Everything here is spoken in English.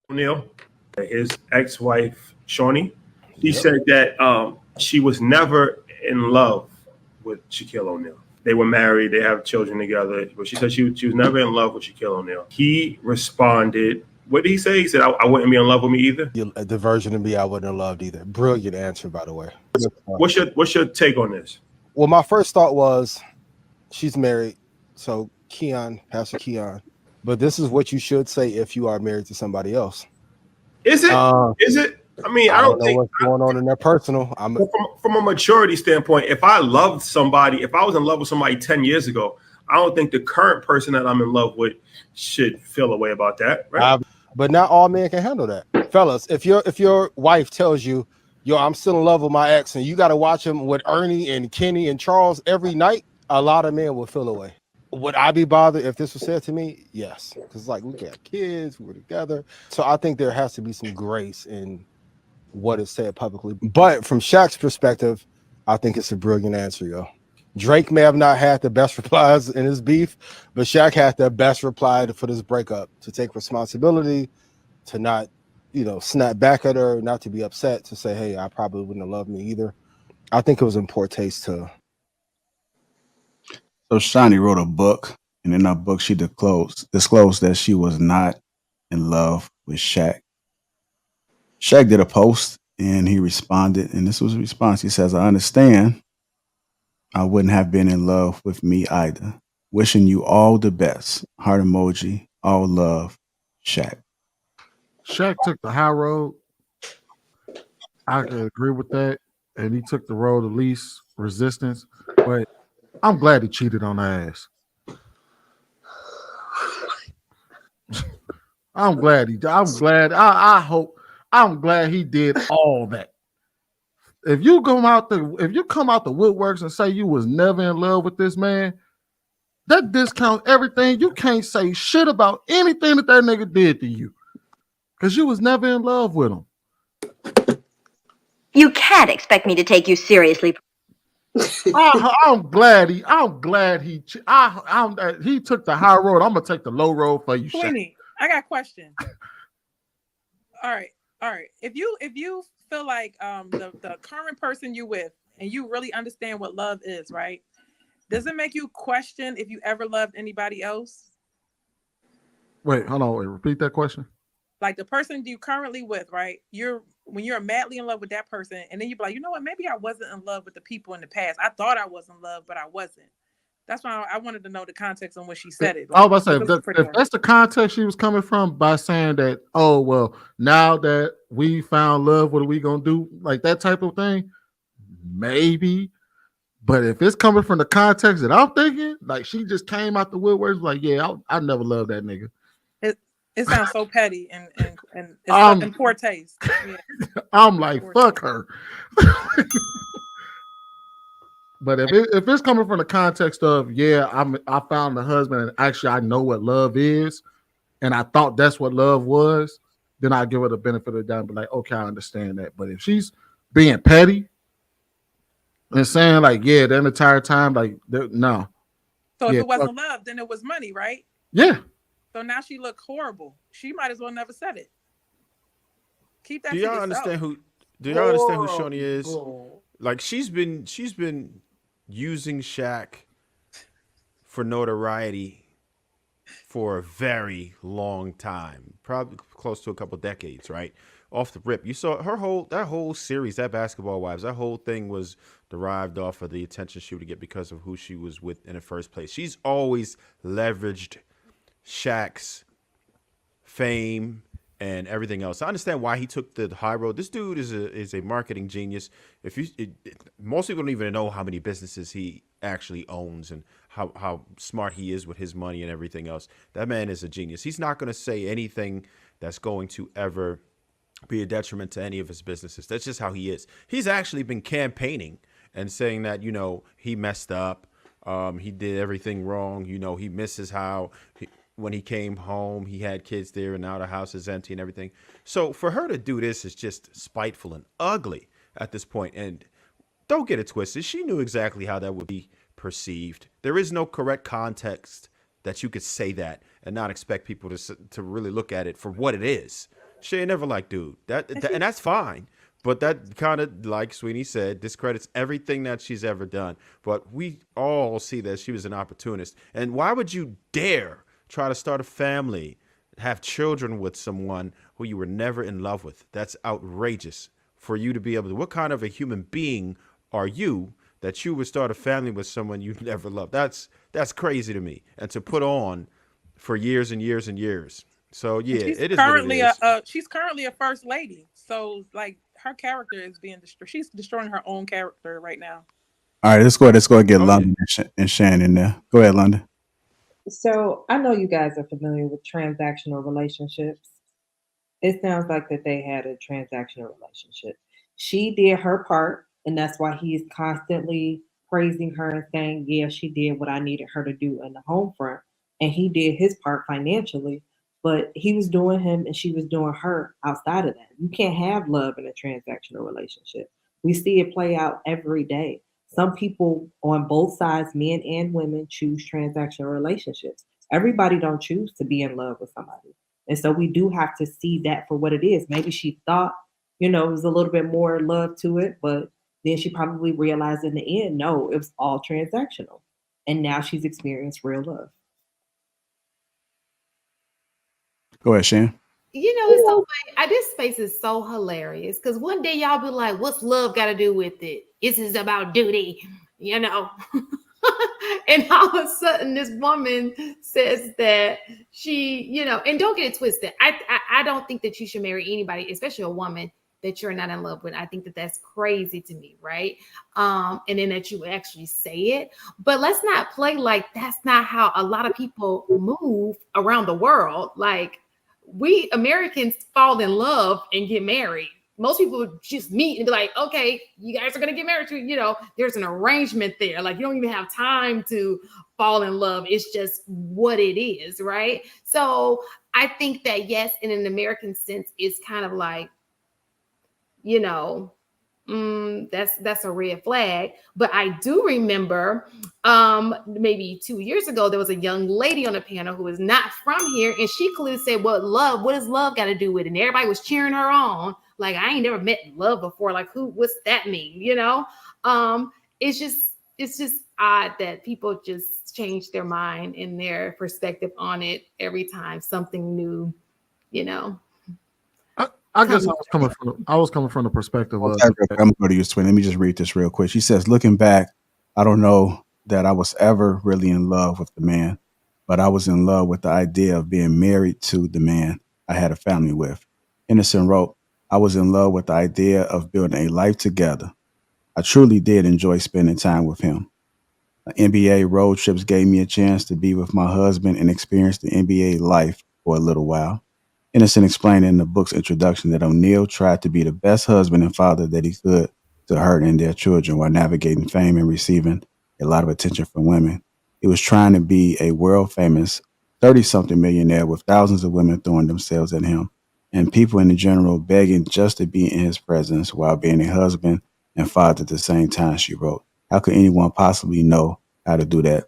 O'Neal, his ex-wife Shaunie. She Yep. said that she was never in love with Shaquille O'Neal. They were married, they have children together, but she said she was never in love with Shaquille O'Neal. He responded, what did he say? He said, I wouldn't be in love with me either. The version of me I wouldn't have loved either. Brilliant answer, by the way. What's your take on this? Well, my first thought was she's married, so Keon, Pastor Keon. But this is what you should say if you are married to somebody else. Is it? Uh, Is it? I mean, I I don't don't know think what's going on in their personal. from a maturity standpoint, if I loved somebody, if I was in love with somebody 10 years ago, I don't think the current person that I'm in love with should feel a way about that, right? But not all men can handle that, fellas. If your wife tells you, "Yo, I'm still in love with my ex," and you got to watch him with Ernie and Kenny and Charles every night, a lot of men will feel away. Would I be bothered if this was said to me? Yes, because like we got kids, we were together, so I think there has to be some grace in what is said publicly. But from Shaq's perspective, I think it's a brilliant answer, yo. Drake may have not had the best replies in his beef, but Shaq had the best reply for this breakup, to take responsibility, to not, snap back at her, not to be upset, to say, hey, I probably wouldn't have loved me either. I think it was in poor taste to. So Shaunie wrote a book, and in that book, she disclosed that she was not in love with Shaq. Shaq did a post, and he responded, and this was a response. He says, "I understand. I wouldn't have been in love with me either. Wishing you all the best. Heart emoji. All love, Shaq." Shaq took the high road. I can agree with that. And he took the road of least resistance. But I'm glad he cheated on her ass. I'm glad he I'm glad he did all that. If you come out the woodworks and say you was never in love with this man, that discounts everything. You can't say shit about anything that nigga did to you. Because you was never in love with him. You can't expect me to take you seriously. I'm glad he took the high road. I'm gonna take the low road for you, Shaunie, I got a question. All right. If you feel like the current person you with and you really understand what love is, right? Does it make you question if you ever loved anybody else? Wait, hold on. Repeat that question. Like the person you currently with, right? When you're madly in love with that person, and then you be like, you know what? Maybe I wasn't in love with the people in the past. I thought I was in love, but I wasn't. That's why I wanted to know the context on what she said it. Like, I was about to say, if that's the context she was coming from by saying that, oh, well, now that we found love, what are we going to do? Like that type of thing? Maybe. But if it's coming from the context that I'm thinking, like she just came out the woodworks like, yeah, I never loved that nigga. It sounds so petty and it's in poor taste. Yeah. I'm like, fuck her. But if it's coming from the context of, yeah, I found the husband and actually I know what love is, and I thought that's what love was, then I give her the benefit of the doubt and be like, okay, I understand that. But if she's being petty and saying like, yeah, the entire time, like, no. So if it wasn't love, then it was money, right? Yeah. So now she look horrible. She might as well never said it. Keep that. Do y'all understand who Shaunie is? Like she's been using Shaq for notoriety for a very long time, probably close to a couple decades, right? Off the rip, you saw that whole series, that Basketball Wives, that whole thing was derived off of the attention she would get because of who she was with in the first place. She's always leveraged Shaq's fame and everything else. I understand why he took the high road. This dude is a marketing genius. Most people don't even know how many businesses he actually owns and how smart he is with his money and everything else. That man is a genius. He's not going to say anything that's going to ever be a detriment to any of his businesses. That's just how he is. He's actually been campaigning and saying that, he messed up. He did everything wrong. He misses how when he came home, he had kids there, and now the house is empty and everything. So for her to do this is just spiteful and ugly at this point. And don't get it twisted. She knew exactly how that would be perceived. There is no correct context that you could say that and not expect people to really look at it for what it is. She ain't never liked dude. And that's fine. But that kind of, like Sweeney said, discredits everything that she's ever done. But we all see that she was an opportunist. And why would you dare try to start a family, have children with someone who you were never in love with? That's outrageous for you to be able to. What kind of a human being are you that you would start a family with someone you never loved? That's crazy to me. And to put on for years and years and years. So yeah, it is currently what it is. she's currently a first lady. So like her character is being destroyed. She's destroying her own character right now. All right, let's go and get London and Shan in there. Go ahead, London. So I know you guys are familiar with transactional relationships. It sounds like that they had a transactional relationship. She did her part, and that's why he's constantly praising her and saying, yeah, she did what I needed her to do in the home front. And he did his part financially, but he was doing him and she was doing her outside of that. You can't have love in a transactional relationship. We see it play out every day. Some people on both sides, men and women, choose transactional relationships. Everybody don't choose to be in love with somebody. And so we do have to see that for what it is. Maybe she thought, it was a little bit more love to it, but then she probably realized in the end, no, it was all transactional. And now she's experienced real love. Go ahead, Shan. It's so funny. This space is so hilarious because one day y'all be like, what's love got to do with it? This is about duty, And all of a sudden this woman says that she, and don't get it twisted. I don't think that you should marry anybody, especially a woman that you're not in love with. I think that that's crazy to me, right? And then that you actually say it. But let's not play like that's not how a lot of people move around the world. Like, we Americans fall in love and get married. Most people just meet and be like, okay, you guys are going to get married to, there's an arrangement there. Like, you don't even have time to fall in love. It's just what it is, right? So I think that, yes, in an American sense, it's kind of like, that's a red flag. But I do remember maybe 2 years ago, there was a young lady on the panel who was not from here, and she clearly said, what does love got to do with it? And everybody was cheering her on. Like, I ain't never met love before. Like, what's that mean? It's just odd that people just change their mind and their perspective on it every time something new, I guess I was coming from the perspective of. I'm going to go to you, Twin. Let me just read this real quick. She says, looking back, I don't know that I was ever really in love with the man, but I was in love with the idea of being married to the man I had a family with. Henderson wrote, I was in love with the idea of building a life together. I truly did enjoy spending time with him. NBA road trips gave me a chance to be with my husband and experience the NBA life for a little while. Henderson explained in the book's introduction that O'Neal tried to be the best husband and father that he could to her and their children while navigating fame and receiving a lot of attention from women. He was trying to be a world-famous 30-something millionaire with thousands of women throwing themselves at him and people in general begging just to be in his presence while being a husband and father at the same time, she wrote. How could anyone possibly know how to do that